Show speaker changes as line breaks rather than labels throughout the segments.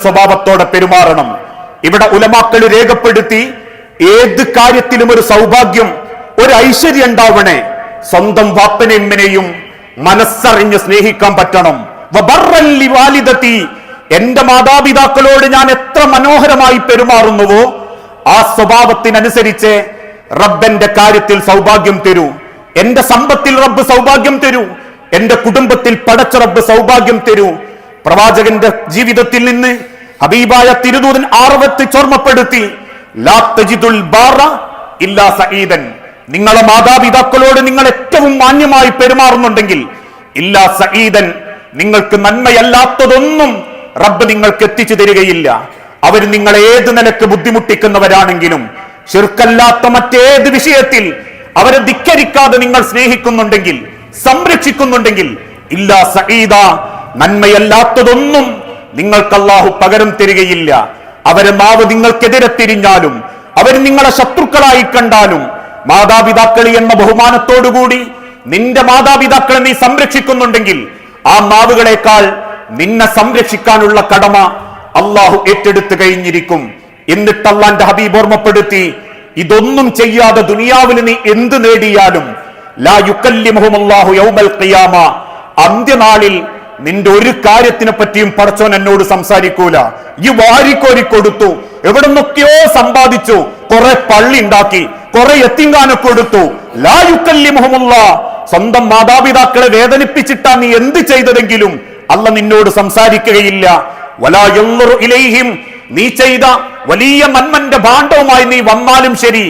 സ്വഭാവത്തോടെ പെരുമാറണം. ഇവിടെ ഉലമാക്കൾ രേഖപ്പെടുത്തി, ഏത് കാര്യത്തിലും ഒരു സൗഭാഗ്യം, ഒരു ഐശ്വര്യം ഉണ്ടാവണേ, സ്വന്തം വാപ്പനെയും മനസ്സറിഞ്ഞ് സ്നേഹിക്കാൻ പറ്റണം. എന്റെ മാതാപിതാക്കളോട് ഞാൻ എത്ര മനോഹരമായി പെരുമാറുന്നുവോ ആ സ്വഭാവത്തിനനുസരിച്ച് റബ്ബന്റെ കാര്യത്തിൽ സൗഭാഗ്യം തരൂ. എന്റെ സമ്പത്തിൽ റബ്ബ് സൗഭാഗ്യം തരൂ. എന്റെ കുടുംബത്തിൽ പടച്ച റബ്ബ് സൗഭാഗ്യം തരൂ. പ്രവാചകന്റെ ജീവിതത്തിൽ നിന്ന് ഹബീബായ തിരുദൂതൻ ആർവത്ത് ചോർമ്മപ്പെടുത്തി, ലാ തജിദുൽ ബാറ ഇല്ലാ സഈദൻ. നിങ്ങളെ മാതാപിതാക്കളോട് നിങ്ങൾ ഏറ്റവും മാന്യമായി പെരുമാറുന്നുണ്ടെങ്കിൽ, ഇല്ലാ സഈദൻ, നിങ്ങൾക്ക് നന്മയല്ലാത്തതൊന്നും റബ്ബ് നിങ്ങൾക്ക് എത്തിച്ചു തരികയില്ല. അവർ നിങ്ങളെ ഏത് നിലക്ക് ബുദ്ധിമുട്ടിക്കുന്നവരാണെങ്കിലും, ശിർക്കല്ലാത്ത മറ്റേത് വിഷയത്തിൽ അവരെ ധിക്കരിക്കാതെ നിങ്ങൾ സ്നേഹിക്കുന്നുണ്ടെങ്കിൽ, സംരക്ഷിക്കുന്നുണ്ടെങ്കിൽ, ഇല്ലാ സഈദ, നന്മയല്ലാത്തതൊന്നും നിങ്ങൾക്ക് അല്ലാഹു പകരം തരികയില്ല. അവരെ നാവ് നിങ്ങൾക്കെതിരെ തിരിഞ്ഞാലും, അവർ നിങ്ങളെ ശത്രുക്കളായി കണ്ടാലും, മാതാപിതാക്കൾ എന്ന ബഹുമാനത്തോടുകൂടി നിന്റെ മാതാപിതാക്കളെ നീ സംരക്ഷിക്കുന്നുണ്ടെങ്കിൽ, ആ നാവുകളെക്കാൾ നിന്നെ സംരക്ഷിക്കാനുള്ള കടമ അള്ളാഹു ഏറ്റെടുത്തു കഴിഞ്ഞിരിക്കും. എന്നിട്ട് അല്ലാഹുവിന്റെ ഹബീബ് ഓർമ്മപ്പെടുത്തി, ഇതൊന്നും ചെയ്യാതെ ദുനിയാവിൽ നീ എന്ത് നേടിയാലും ലാ യുകല്ലിമുഹുമുല്ലാഹു യൗമൽ ഖിയാമ, അന്ത്യനാളിൽ നിന്റെ ഒരു കാര്യത്തിനെ പറ്റിയും പടച്ചോൻ എന്നോട് സംസാരിക്കൂല. ഈ വാരിക്കോരി കൊടുത്തു, എവിടെ നിന്നൊക്കെയോ സമ്പാദിച്ചു, കുറെ പള്ളി ഉണ്ടാക്കി, കുറെ യത്തീംഖാന കൊടുത്തു, ലാ യുകല്ലിമുഹുമുല്ലാ, സ്വന്തം മാതാപിതാക്കളെ വേദനിപ്പിച്ചിട്ടാ നീ എന്ത് ചെയ്തതെങ്കിലും അല്ല നിന്നോട് സംസാരിക്കുകയില്ല. വലാ യൻളുറു ഇലൈഹിം, നീ ചെയ്ത വലിയ നന്മന്റെ ഭാണ്ഡവുമായി നീ വന്നാലും ശരി,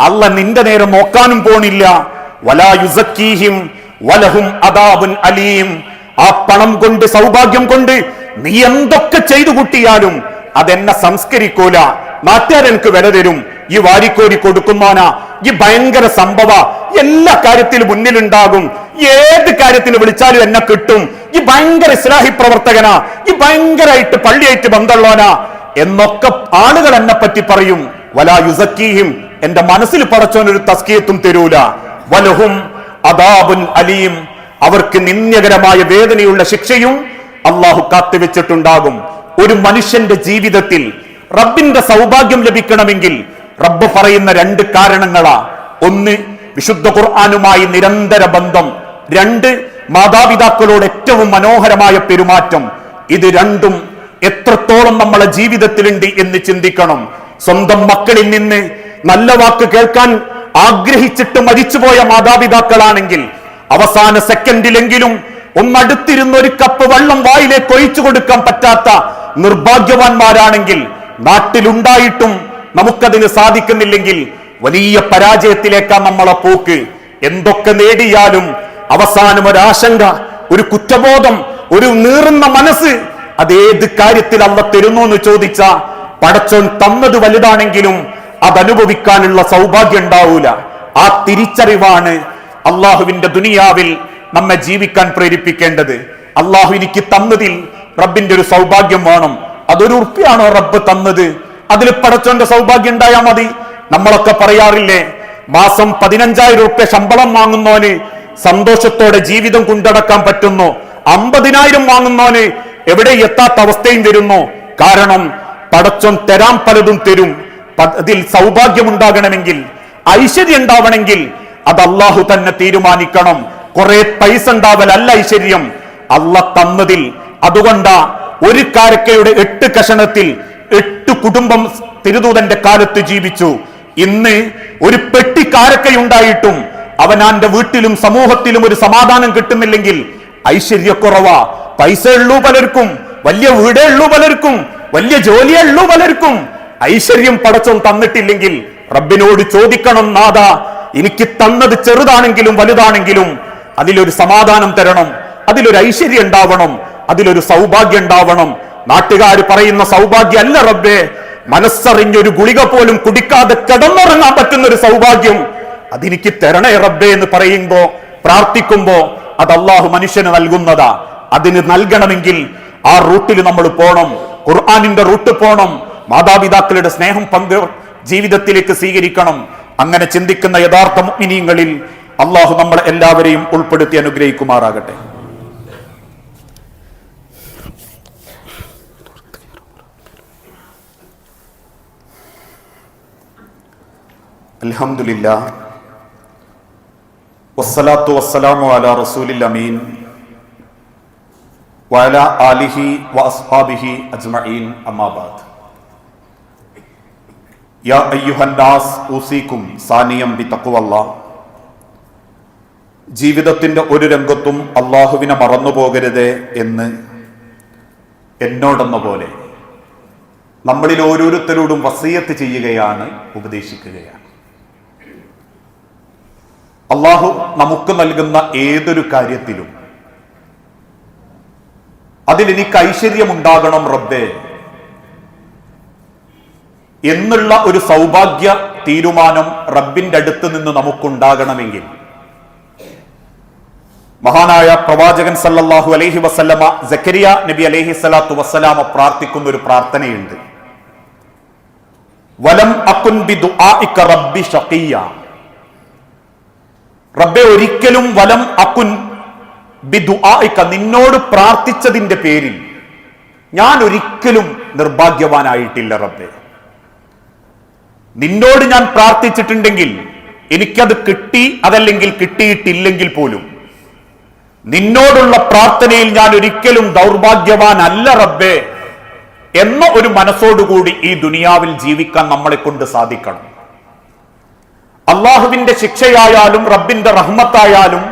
അല്ല നിന്റെ നേരെ നോക്കാനും പോണില്ല. വലാ യുസക്കീഹിം വലഹും അദാബുൻ അലീം, ആ പണം കൊണ്ട്, സൗഭാഗ്യം കൊണ്ട് നീ എന്തൊക്കെ ചെയ്തു കൂട്ടിയാലും അതെന്നെ സംസ്കരിക്കൂല. നാട്ടുകാരെനിക്ക് വില തരും, ഈ വാരിക്കോരി കൊടുക്കുന്നോനാ, ഈ ഭയങ്കര സംഭവ, എല്ലാ കാര്യത്തിലും മുന്നിലുണ്ടാകും, ഏത് കാര്യത്തിന് വിളിച്ചാലും എന്നെ കിട്ടും, ഈ ഭയങ്കര ഇസ്ലാഹി പ്രവർത്തകനാ, ഈ ഭയങ്കരമായിട്ട് പള്ളിയായിട്ട് ബന്ധമുള്ളവനാ എന്നൊക്കെ ആളുകൾ എന്നെ പറ്റി പറയും. വലാ യുസക്കീഹിം, എന്റെ മനസ്സിൽ പടച്ചോനൊരു തസ്കിയത്തും തരൂല. വലഹും അദാബുൻ അലീം, അവർക്ക് നിന്ദ്യകരമായ വേദനയുള്ള ശിക്ഷയും അള്ളാഹു കാത്തുവെച്ചിട്ടുണ്ടാകും. ഒരു മനുഷ്യന്റെ ജീവിതത്തിൽ റബ്ബിന്റെ സൗഭാഗ്യം ലഭിക്കണമെങ്കിൽ റബ്ബ് പറയുന്ന രണ്ട് കാരണങ്ങളാ. ഒന്ന്, വിശുദ്ധ ഖുർആനുമായി നിരന്തര ബന്ധം. രണ്ട്, മാതാപിതാക്കളോട് ഏറ്റവും മനോഹരമായ പെരുമാറ്റം. ഇത് രണ്ടും എത്രത്തോളം നമ്മളെ ജീവിതത്തിലുണ്ട് എന്ന് ചിന്തിക്കണം. സ്വന്തം മക്കളിൽ നിന്ന് നല്ല വാക്ക് കേൾക്കാൻ ആഗ്രഹിച്ചിട്ട് മരിച്ചുപോയ മാതാപിതാക്കളാണെങ്കിൽ അവസാന സെക്കൻഡിലെങ്കിലും ഒന്നടുത്തിരുന്ന ഒരു കപ്പ് വെള്ളം വായിലേക്ക് ഒഴിച്ചു കൊടുക്കാൻ പറ്റാത്ത നിർഭാഗ്യവാന്മാരാണെങ്കിൽ, നാട്ടിലുണ്ടായിട്ടും നമുക്കതിന് സാധിക്കുന്നില്ലെങ്കിൽ വലിയ പരാജയത്തിലേക്കാണ് നമ്മളെ പോക്ക്. എന്തൊക്കെ നേടിയാലും അവസാനം ഒരാശങ്ക, ഒരു കുറ്റബോധം, ഒരു നീറുന്ന മനസ്സ്, അതേത് കാര്യത്തിൽ അല്ല തരുന്നു എന്ന് ചോദിച്ച പടച്ചോൻ തന്നത് വലുതാണെങ്കിലും അതനുഭവിക്കാനുള്ള സൗഭാഗ്യം ഉണ്ടാവൂല. ആ തിരിച്ചറിവാണ് അള്ളാഹുവിന്റെ ദുനിയാവിൽ നമ്മെ ജീവിക്കാൻ പ്രേരിപ്പിക്കേണ്ടത്. അള്ളാഹു എനിക്ക് തന്നതിൽ റബ്ബിന്റെ ഒരു സൗഭാഗ്യം വേണം. അതൊരു ഉറുപ്പിയാണോ റബ്ബ് തന്നത്, അതിൽ പടച്ചോന്റെ സൗഭാഗ്യം ഉണ്ടായാൽ മതി. നമ്മളൊക്കെ പറയാറില്ലേ, മാസം 15,000 രൂപ ശമ്പളം വാങ്ങുന്നവന് സന്തോഷത്തോടെ ജീവിതം കൊണ്ടടക്കാൻ പറ്റുന്നു, 50,000 വാങ്ങുന്നവന് എവിടെ എത്താത്ത അവസ്ഥയും വരുന്നു. കാരണം പടച്ചോൻ തരാൻ പലതും തരും. അതിൽ സൗഭാഗ്യം ഉണ്ടാകണമെങ്കിൽ, ഐശ്വര്യം ഉണ്ടാവണമെങ്കിൽ അത് അള്ളാഹു തന്നെ തീരുമാനിക്കണം. കുറെ പൈസ ഉണ്ടാവലല്ല ഐശ്വര്യം, അല്ല തന്നതിൽ. അതുകൊണ്ടാ ഒരു കാരക്കയുടെ 8 കഷണത്തിൽ 8 കുടുംബം തിരുദൂതന്റെ കാലത്ത് ജീവിച്ചു. ഇന്ന് ഒരു പെട്ടി കാരക്കയുണ്ടായിട്ടും അവനാന്റെ വീട്ടിലും സമൂഹത്തിലും ഒരു സമാധാനം കിട്ടുന്നില്ലെങ്കിൽ ഐശ്വര്യക്കുറവാ. പൈസ ഉള്ളൂ പലർക്കും, വലിയ വീടേ ഉള്ളൂ പലർക്കും, വലിയ ജോലിയേ ഉള്ളൂ പലർക്കും. ഐശ്വര്യം പടച്ചോൻ തന്നിട്ടില്ലെങ്കിൽ റബ്ബിനോട് ചോദിക്കണം, നാഥാ എനിക്ക് തന്നത് ചെറുതാണെങ്കിലും വലുതാണെങ്കിലും അതിലൊരു സമാധാനം തരണം, അതിലൊരു ഐശ്വര്യം ഉണ്ടാവണം, അതിലൊരു സൗഭാഗ്യം ഉണ്ടാവണം. നാട്ടുകാർ പറയുന്ന സൗഭാഗ്യം അല്ല റബ്ബേ, മനസ്സറിഞ്ഞൊരു ഗുളിക പോലും കുടിക്കാതെ കിടന്നുറങ്ങാൻ പറ്റുന്ന ഒരു സൗഭാഗ്യം അതെനിക്ക് തരണേ റബ്ബേ എന്ന് പറയുമ്പോ, പ്രാർത്ഥിക്കുമ്പോ അത് അള്ളാഹു മനുഷ്യന് നൽകുന്നതാ. അതിന് നൽകണമെങ്കിൽ ആ റൂട്ടിൽ നമ്മൾ പോണം, ഖുർആനിന്റെ റൂട്ട് പോണം, മാതാപിതാക്കളുടെ സ്നേഹം ജീവിതത്തിലേക്ക് സ്വീകരിക്കണം. അങ്ങനെ ചിന്തിക്കുന്ന യഥാർത്ഥ മുഅ്മിനീങ്ങളിൽ അള്ളാഹു നമ്മളെ എല്ലാവരെയും ഉൾപ്പെടുത്തി അനുഗ്രഹിക്കുമാറാകട്ടെ. അൽഹംദുലില്ലാഹ് വസ്സലാത്തു വസ്സലാമു അലാ റസൂലിൽ അമീൻ വഅലാ ആലിഹി വഅസ്ഹാബിഹി അജ്മഈൻ അമ്മാ ബഅദ്. യാ അയ്യുഹന്നാസ് ഊസിക്കും സാനിയം ബിതഖ്വല്ലാഹ്. ജീവിതത്തിന്റെ ഒരു രംഗത്തും അള്ളാഹുവിനെ മറന്നുപോകരുത് എന്ന് എന്നോടെന്ന പോലെ നമ്മളിൽ ഓരോരുത്തരോടും വസിയത്ത് ചെയ്യുകയാണ്, ഉപദേശിക്കുകയാണ്. അള്ളാഹു നമുക്ക് നൽകുന്ന ഏതൊരു കാര്യത്തിലും അതിലെനിക്ക് ഐശ്വര്യമുണ്ടാകണം റബ്ബേ എന്നുള്ള ഒരു സൗഭാഗ്യ തീരുമാനം റബ്ബിന്റെ അടുത്ത് നിന്ന് നമുക്കുണ്ടാകണമെങ്കിൽ മഹാനായ പ്രവാചകൻ സല്ലല്ലാഹു അലൈഹി വസല്ലമ സക്കരിയ നബി അലൈഹി സ്വലാത്തു വസ്സലാമ പ്രാർത്ഥിക്കുന്ന ഒരു പ്രാർത്ഥനയുണ്ട്. വലം അകുൻ ബിദുആഇക റബ്ബി ഷഖിയ. റബ്ബേ ഒരിക്കലും വലം അകുൻ ബിദുആഇക, നിന്നോട് പ്രാർത്ഥിച്ചതിന്റെ പേരിൽ ഞാൻ ഒരിക്കലും നിർഭാഗ്യവാനായിട്ടില്ല റബ്ബേ. നിന്നോട് ഞാൻ പ്രാർത്ഥിച്ചിട്ടുണ്ടെങ്കിൽ എനിക്കത് കിട്ടി, അതല്ലെങ്കിൽ കിട്ടിയിട്ടില്ലെങ്കിൽ പോലും നിന്നോടുള്ള പ്രാർത്ഥനയിൽ ഞാൻ ഒരിക്കലും ദൗർഭാഗ്യവാനല്ല റബ്ബേ എന്ന ഒരു മനസ്സോടുകൂടി ഈ ദുനിയാവിൽ ജീവിക്കാൻ നമ്മളെ കൊണ്ട് സാധിക്കണം. അള്ളാഹുവിന്റെ ശിക്ഷയായാലും റബ്ബിന്റെ റഹ്മത്തായാലും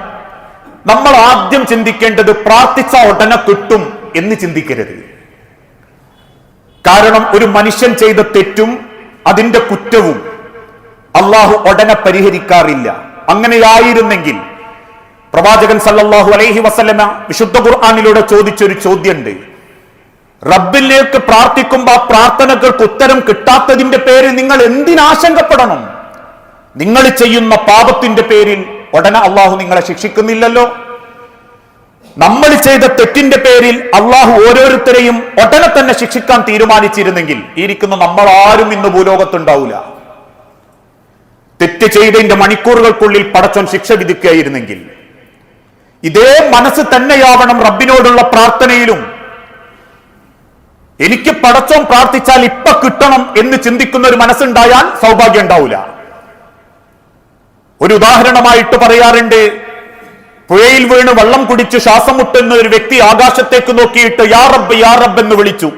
നമ്മൾ ആദ്യം ചിന്തിക്കേണ്ടത് പ്രാർത്ഥിച്ച ഉടനെ കിട്ടും എന്ന് ചിന്തിക്കരുത്. കാരണം ഒരു മനുഷ്യൻ ചെയ്ത തെറ്റും അതിന്റെ കുറ്റവും അള്ളാഹു ഉടനെ പരിഹരിക്കാറില്ല. അങ്ങനെയായിരുന്നെങ്കിൽ പ്രവാചകൻ സല്ലല്ലാഹു അലൈഹി വസല്ലമ വിശുദ്ധ ഖുർആനിലൂടെ ചോദിച്ചൊരു ചോദ്യമുണ്ട്. റബ്ബിലേക്ക് പ്രാർത്ഥിക്കുമ്പോൾ ആ പ്രാർത്ഥനകൾക്ക് ഉത്തരം കിട്ടാത്തതിന്റെ പേരിൽ നിങ്ങൾ എന്തിനാശങ്കപ്പെടണം? നിങ്ങൾ ചെയ്യുന്ന പാപത്തിന്റെ പേരിൽ ഉടനെ അള്ളാഹു നിങ്ങളെ ശിക്ഷിക്കുന്നില്ലല്ലോ. നമ്മൾ ചെയ്ത തെറ്റിന്റെ പേരിൽ അള്ളാഹു ഓരോരുത്തരെയും ഉടനെ തന്നെ ശിക്ഷിക്കാൻ തീരുമാനിച്ചിരുന്നെങ്കിൽ ഇരിക്കുന്ന നമ്മൾ ആരും ഇന്ന് ഭൂലോകത്തുണ്ടാവില്ല. തെറ്റ് ചെയ്തതിന്റെ മണിക്കൂറുകൾക്കുള്ളിൽ പടച്ചോൻ ശിക്ഷ വിധിക്കുകയായിരുന്നെങ്കിൽ ഇതേ മനസ്സ് തന്നെയാവണം റബ്ബിനോടുള്ള പ്രാർത്ഥനയിലും. എനിക്ക് പടച്ചോൻ പ്രാർത്ഥിച്ചാൽ ഇപ്പൊ കിട്ടണം എന്ന് ചിന്തിക്കുന്ന ഒരു മനസ്സുണ്ടായാൽ സൗഭാഗ്യം ഉണ്ടാവില്ല. ഒരു ഉദാഹരണമായിട്ട് പറയാറുണ്ട്, പുഴയിൽ വീണ് വെള്ളം കുടിച്ച് ശ്വാസം മുട്ടുന്ന ഒരു വ്യക്തി ആകാശത്തേക്ക് നോക്കിയിട്ട് യാ റബ്ബ് യാ റബ്ബ് എന്ന് വിളിച്ചു.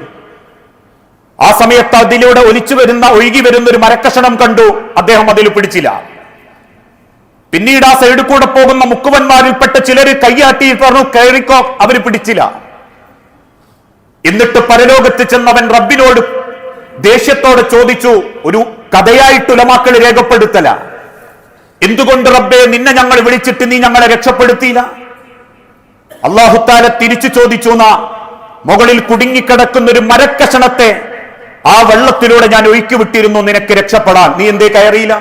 ആ സമയത്ത് അതിലൂടെ ഒഴുകി വരുന്ന ഒരു മരക്കഷണം കണ്ടു. അദ്ദേഹം അതിൽ പിടിച്ചില്ല. പിന്നീട് ആ സൈഡിൽ കൂടെ പോകുന്ന മുക്കുവന്മാരിൽപ്പെട്ട ചിലര് കൈയാട്ടിയിട്ട് പറഞ്ഞു കയറിക്കോ, അവര് പിടിച്ചില്ല. എന്നിട്ട് പരലോകത്ത് ചെന്നവൻ റബ്ബിനോട് ദേഷ്യത്തോടെ ചോദിച്ചു, ഒരു കഥയായിട്ട് ഉലമാക്കൾ രേഖപ്പെടുത്തല, എന്തുകൊണ്ട് റബ്ബേ നിന്നെ ഞങ്ങൾ വിളിച്ചിട്ട് നീ ഞങ്ങളെ രക്ഷപ്പെടുത്തിയില്ല? അല്ലാഹു തആല തിരിച്ചു ചോദിച്ചു, മുകളിൽ കുടുങ്ങിക്കിടക്കുന്ന ഒരു മരക്കഷണത്തെ ആ വെള്ളത്തിലൂടെ ഞാൻ ഒഴുക്കി വിട്ടിരുന്നു നിനക്ക് രക്ഷപ്പെടാൻ, നീ എന്തേ കയറിയില്ല?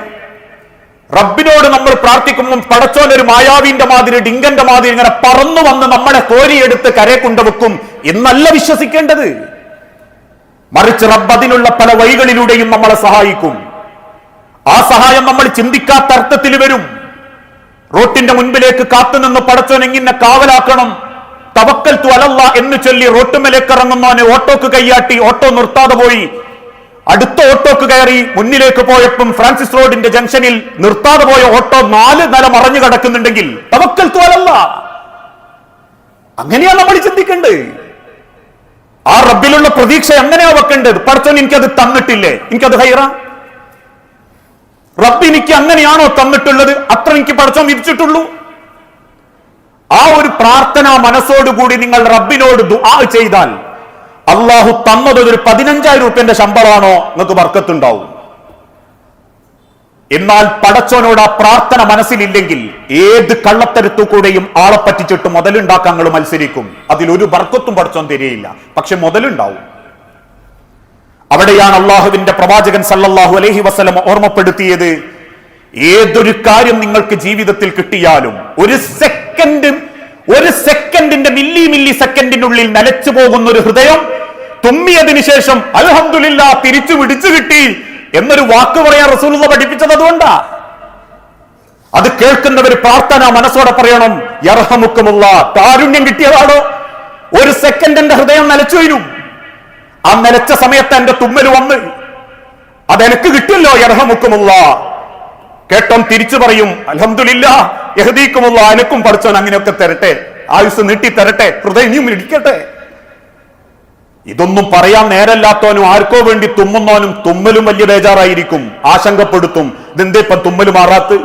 റബ്ബിനോട് നമ്മൾ പ്രാർത്ഥിക്കുമ്പോൾ പടച്ചോനൊരു മായാവിന്റെ മാതിരി ഡിങ്കന്റെ മാതിരി ഇങ്ങനെ പറന്നു വന്ന് നമ്മളെ കോരിയെടുത്ത് കരയെ കൊണ്ടുവെക്കും എന്നല്ല വിശ്വസിക്കേണ്ടത്. മറിച്ച് റബ്ബ് അതിനുള്ള പല വഴികളിലൂടെയും നമ്മളെ സഹായിക്കും. ആ സഹായം നമ്മൾ ചിന്തിക്കാത്ത അർത്ഥത്തിൽ വരും. റോട്ടിന്റെ മുൻപിലേക്ക് കാത്തുനിന്ന് പടച്ചോൻ എങ്ങനെ കാവലാക്കണം, തവക്കൽതു അലല്ലാഹ് എന്ന് ചൊല്ലി റോട്ടുമേലേക്ക് ഇറങ്ങുന്നവന് ഓട്ടോക്ക് കൈയാട്ടി ഓട്ടോ നിർത്താതെ പോയി. അടുത്ത ഓട്ടോക്ക് കയറി മുന്നിലേക്ക് പോയപ്പം ഫ്രാൻസിസ് റോഡിന്റെ ജംഗ്ഷനിൽ നിർത്താതെ പോയ ഓട്ടോ 4 നില മറഞ്ഞു കിടക്കുന്നുണ്ടെങ്കിൽ തവക്കൽതു അലല്ലാഹ്. അങ്ങനെയാണ് നമ്മൾ ചിന്തിക്കേണ്ടത്. ആ റബ്ബിലുള്ള പ്രതീക്ഷ എങ്ങനെയാ വെക്കേണ്ടത്? പടച്ചോൻ എനിക്കത് തന്നിട്ടില്ലേ, എനിക്കത് ഹൈറ. റബ്ബ് എനിക്ക് അങ്ങനെയാണോ തന്നിട്ടുള്ളത്? അത്ര എനിക്ക് പടച്ചോൻ വിധിച്ചിട്ടുള്ളൂ. ആ ഒരു പ്രാർത്ഥനാ മനസ്സോടുകൂടി നിങ്ങൾ റബ്ബിനോട് ദുആ ചെയ്താൽ അള്ളാഹു തന്നത് ഒരു 15,000 രൂപന്റെ ശമ്പളമാണോ നിങ്ങൾക്ക് ബർക്കത്തുണ്ടാവും. എന്നാൽ പടച്ചോനോട് ആ പ്രാർത്ഥന മനസ്സിലില്ലെങ്കിൽ ഏത് കള്ളത്തരത്തു കൂടെയും ആളെ പറ്റിച്ചിട്ട് മുതലുണ്ടാക്കാൻ നിങ്ങൾ മത്സരിക്കും. അതിലൊരു ബർക്കത്തും പടച്ചോൻ തരികയില്ല, പക്ഷെ മുതലുണ്ടാവും. അവിടെയാണ് അള്ളാഹുവിന്റെ പ്രവാചകൻ സല്ലല്ലാഹു അലൈഹി വസല്ലം ഓർമ്മപ്പെടുത്തിയത്, ഏതൊരു കാര്യം നിങ്ങൾക്ക് ജീവിതത്തിൽ കിട്ടിയാലും ഒരു സെക്കൻഡിന്റെ മില്ലി സെക്കൻഡിനുള്ളിൽ നിലച്ചു പോകുന്ന ഒരു ഹൃദയം തുമ്മിയതിനു ശേഷം അൽഹംദുലില്ലാഹ് തിരിച്ചു പിടിച്ചു കിട്ടി എന്നൊരു വാക്ക് പറയാൻ റസൂലുള്ളാഹി പഠിപ്പിച്ചത് അതുകൊണ്ടാ. അത് കേൾക്കുന്നവർ പ്രാർത്ഥന മനസ്സോടെ പറയണം, യർഹമുക്കുമുല്ലാഹ്. കാരുണ്യം കിട്ടിയതാണോ? ഒരു സെക്കൻഡ് എന്റെ ഹൃദയം നിലച്ചു വീണു. ആ നിലച്ച സമയത്ത് എന്റെ തുമ്മൽ വന്ന് അതെനിക്ക് കിട്ടില്ലോ, യർഹമുക്കുമുല്ലാഹ്. കേട്ടോൻ തിരിച്ചു പറയും അൽഹംദുലില്ലാ യഹ്ദീക്കുമുള്ള അനക്കും പഠിച്ചോൻ അങ്ങനെയൊക്കെ തരട്ടെ, ആയുസ് നീട്ടി തരട്ടെ, ഹൃദയം ഇനിയും ഇടിക്കട്ടെ. ഇതൊന്നും പറയാൻ നേരല്ലാത്തവനും ആർക്കോ വേണ്ടി തുമ്മുന്നവനും തുമ്മലും വലിയ ബേജാറായിരിക്കും, ആശങ്കപ്പെടുത്തും. ഇതെന്തേ ഇപ്പം തുമ്മല് മാറാത്ത്,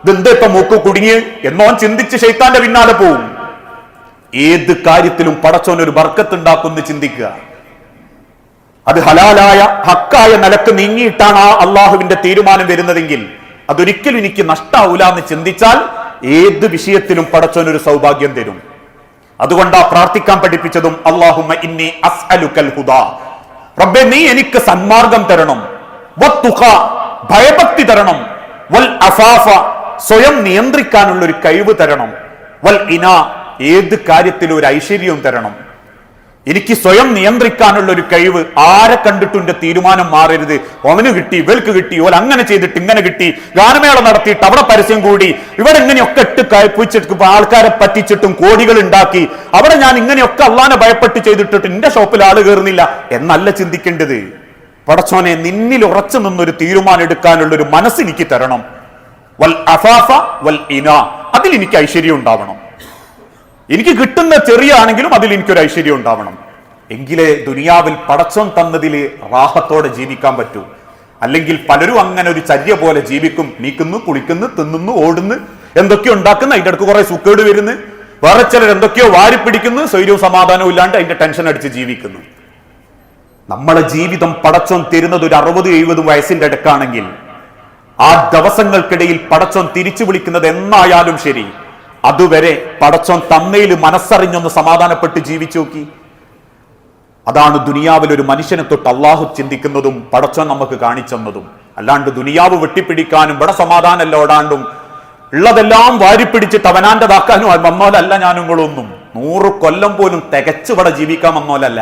ഇതെന്തേ ഇപ്പം മൂക്ക് കുടുങ്ങി എന്നോൻ ചിന്തിച്ച് ശൈത്താന്റെ പിന്നാലെ പോവും. ഏത് കാര്യത്തിലും പടച്ചോൻ ഒരു ബർക്കത്ത് ഉണ്ടാക്കുമെന്ന് ചിന്തിക്കുക. അത് ഹലാലായ ഹക്കായ നിലക്ക് നീങ്ങിയിട്ടാണ് ആ അള്ളാഹുവിന്റെ തീരുമാനം വരുന്നതെങ്കിൽ അതൊരിക്കലും എനിക്ക് നഷ്ടാവൂല എന്ന് ചിന്തിച്ചാൽ ഏത് വിഷയത്തിലും പടച്ചോൻ ഒരു സൗഭാഗ്യം തരും. അതുകൊണ്ടാ പ്രാർത്ഥിക്കാൻ പഠിപ്പിച്ചതും അല്ലാഹുമ്മ ഇന്നി അസ്അലുക്കൽ ഹുദാ, റബ്ബേ നീ എനിക്ക് സന്മാർഗം തരണം, വത്തുഖ ഭയഭക്തി തരണം, വൽ അഫാഫ സ്വയം നിയന്ത്രിക്കാനുള്ള ഒരു കഴിവ് തരണം, വൽ ഇന ഏത് കാര്യത്തിലും ഒരു ഐശ്വര്യവും തരണം. എനിക്ക് സ്വയം നിയന്ത്രിക്കാനുള്ള ഒരു കഴിവ്. ആരെ കണ്ടിട്ടും എന്റെ തീരുമാനം മാറരുത്, അവന് കിട്ടി ഇവൾക്ക് കിട്ടി, ഓൽ അങ്ങനെ ചെയ്തിട്ട് ഇങ്ങനെ കിട്ടി, ഗാനമേള നടത്തിയിട്ട് അവിടെ പരസ്യം കൂടി, ഇവിടെ ഇങ്ങനെയൊക്കെ ഇട്ട് കയപ്പിച്ചിട്ട് ആൾക്കാരെ പറ്റിച്ചിട്ടും കോടികൾ ഉണ്ടാക്കി, അവിടെ ഞാൻ ഇങ്ങനെയൊക്കെ അള്ളാനെ ഭയപ്പെട്ട് ചെയ്തിട്ടിട്ട് എന്റെ ഷോപ്പിൽ ആള് കയറുന്നില്ല എന്നല്ല ചിന്തിക്കേണ്ടത്. പടച്ചോനെ നിന്നിൽ ഉറച്ചു നിന്നൊരു തീരുമാനം എടുക്കാനുള്ള ഒരു മനസ്സ് എനിക്ക് തരണം. വൽ അഫാഫ വൽ ഇന അതിൽ എനിക്ക് ഐശ്വര്യം ഉണ്ടാവണം. എനിക്ക് കിട്ടുന്ന ചെറിയ ആണെങ്കിലും അതിൽ എനിക്കൊരു ഐശ്വര്യം ഉണ്ടാവണം. എങ്കിലേ ദുനിയാവിൽ പടച്ചോൻ തന്നതിൽ റാഹത്തോടെ ജീവിക്കാൻ പറ്റൂ. അല്ലെങ്കിൽ പലരും അങ്ങനെ ഒരു ചര്യ പോലെ ജീവിക്കും, നീക്കുന്നു കുളിക്കുന്നു തിന്നുന്നു ഓടുന്നു എന്തൊക്കെയോ ഉണ്ടാക്കുന്നു, അതിന്റെ അടുക്ക് കുറെ സുക്കേട് വരുന്നു, വേറെ ചിലർ എന്തൊക്കെയോ വാരിപ്പിടിക്കുന്നു, സ്വൈര്യവും സമാധാനവും ഇല്ലാണ്ട് അതിന്റെ ടെൻഷൻ അടിച്ച് ജീവിക്കുന്നു. നമ്മളെ ജീവിതം പടച്ചോൻ തരുന്നത് ഒരു 60-70 വയസ്സിന്റെ അടുക്കാണെങ്കിൽ ആ ദിവസങ്ങൾക്കിടയിൽ പടച്ചോൻ തിരിച്ചു വിളിക്കുന്നത് എന്നായാലും ശരി, അതുവരെ പടച്ചോൻ തന്നയിൽ മനസ്സറിഞ്ഞൊന്ന് സമാധാനപ്പെട്ട് ജീവിച്ചു നോക്കി. അതാണ് ദുനിയാവിൽ ഒരു മനുഷ്യനെ തൊട്ട് അള്ളാഹു ചിന്തിക്കുന്നതും പടച്ചോൻ നമുക്ക് കാണിച്ചെന്നതും. അല്ലാണ്ട് ദുനിയാവ് വെട്ടിപ്പിടിക്കാനും ഇവിടെ സമാധാനമല്ല ഓടാണ്ടും ഉള്ളതെല്ലാം വാരിപ്പിടിച്ചിട്ട് അവനാന്റെതാക്കാനും വന്നോലല്ല ഞാനുങ്ങളൊന്നും. 100 കൊല്ലം പോലും തികച്ചു ഇവിടെ ജീവിക്കാൻ വന്നോലല്ല.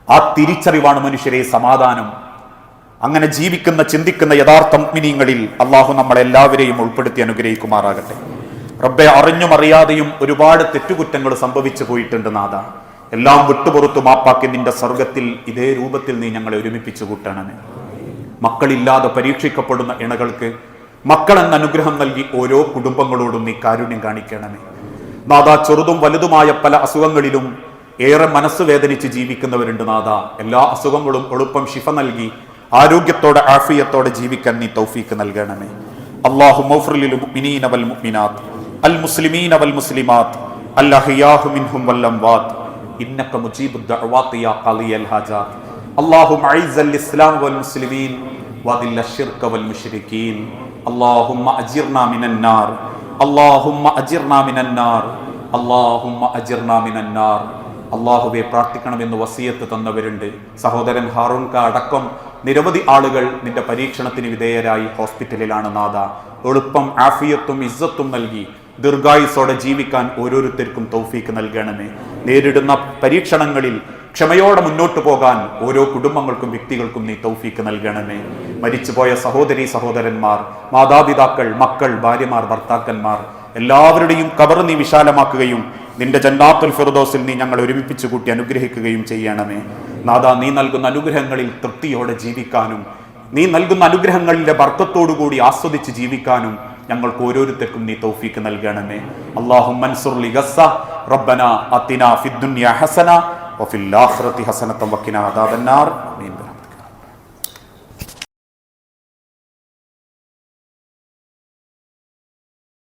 ആ തിരിച്ചറിവാണ് മനുഷ്യരെ സമാധാനം. അങ്ങനെ ജീവിക്കുന്ന ചിന്തിക്കുന്ന യഥാർത്ഥ മുഅ്മിനീങ്ങളിൽ അള്ളാഹു നമ്മളെല്ലാവരെയും ഉൾപ്പെടുത്തി അനുഗ്രഹിക്കുമാറാകട്ടെ. റബ്ബെ, അറിഞ്ഞും അറിയാതെയും ഒരുപാട് തെറ്റുകുറ്റങ്ങൾ സംഭവിച്ചു പോയിട്ടുണ്ട് നാഥ. എല്ലാം വിട്ടുപുറത്തു മാപ്പാക്കി നിന്റെ സ്വർഗത്തിൽ ഇതേ രൂപത്തിൽ നീ ഞങ്ങളെ ഒരുമിപ്പിച്ചു കൂട്ടണമേ. മക്കളില്ലാതെ പരീക്ഷിക്കപ്പെടുന്ന ഇണകൾക്ക് മക്കളെന്ന അനുഗ്രഹം നൽകി ഓരോ കുടുംബങ്ങളോടും നീ കാരുണ്യം കാണിക്കണമേ നാഥ. ചെറുതും വലുതുമായ പല അസുഖങ്ങളിലും ഏറെ മനസ്സ് വേദനിച്ച് ജീവിക്കുന്നവരുണ്ട് നാഥ. എല്ലാ അസുഖങ്ങളും എളുപ്പം ശിഫ നൽകി ആരോഗ്യത്തോടെ ആഫിയത്തോടെ ജീവിക്കാൻ നീ തൗഫീക്ക് നൽകണമേ. അല്ലാഹുമ്മ ഗ്ഫിർ ലിൽ മുഅ്മിനീന വൽ മുഅ്മിനാത്ത് അൽ മുസ്ലിമീന വൽ മുസ്ലിമാത്ത് അൽ അഹ്യാഹു മിൻഹും വൽ അംവാത്ത് ഇന്നക മുജീബുദ് ദഅവാതി യാ ഖളിയൽ ഹാജാത്ത്. അല്ലാഹുമ്മ അഇസ്സൽ ഇസ്ലാം വൽ മുസ്ലിമീൻ വദില്ല ശിർക വൽ മുശ്രികീൻ. അല്ലാഹുമ്മ അജിർനാ മിനൻ നാർ, അല്ലാഹുമ്മ അജിർനാ മിനൻ നാർ, അല്ലാഹുമ്മ അജിർനാ മിനൻ നാർ. അള്ളാഹുവെ, പ്രാർത്ഥിക്കണമെന്ന് വസിയത്ത് തന്നവരുണ്ട്. സഹോദരൻ ഹാറൂൻ ക അടക്കം നിരവധി ആളുകൾ നിന്റെ പരീക്ഷണത്തിന് വിധേയരായി ഹോസ്പിറ്റലിലാണ് നാഥ. എളുപ്പം ആഫിയത്തും ഇസ്സത്തും നൽകി ദീർഘായുസ്സോടെ ജീവിക്കാൻ ഓരോരുത്തർക്കും തൗഫീക്ക് നൽകണമേ. നേരിടുന്ന പരീക്ഷണങ്ങളിൽ ക്ഷമയോടെ മുന്നോട്ട് പോകാൻ ഓരോ കുടുംബങ്ങൾക്കും വ്യക്തികൾക്കും നീ തൗഫീക്ക് നൽകണമേ. മരിച്ചുപോയ സഹോദരീ സഹോദരന്മാർ, മാതാപിതാക്കൾ, മക്കൾ, ഭാര്യമാർ, ഭർത്താക്കന്മാർ എല്ലാവരുടെയും ഖബർ നീ വിശാലമാക്കുകയും നിന്റെ ജന്നാത്തുൽ ഫിർദൗസിൽ നീ ഞങ്ങൾ ഒരുമിപ്പിച്ചു കൂട്ടി അനുഗ്രഹിക്കുകയും ചെയ്യണമേ നാഥ. നീ നൽകുന്ന അനുഗ്രഹങ്ങളിൽ തൃപ്തിയോടെ ജീവിക്കാനും നീ നൽകുന്ന അനുഗ്രഹങ്ങളിലെ ബർക്കത്തോടുകൂടി ആസ്വദിച്ച് ജീവിക്കാനും ഞങ്ങൾക്ക് ഓരോരുത്തർക്കും നീ തൗഫീക്ക് നൽകണമേ. അല്ലാഹുമ്മ അൻസുർ ലിഗസ്സ റബ്ബനാ അതിനാ ഫിദ്ദുനിയ ഹസന വഫിൽ ആഖിറതി ഹസനത വഖിനാ അദാബന്നാർ. ആമീൻ.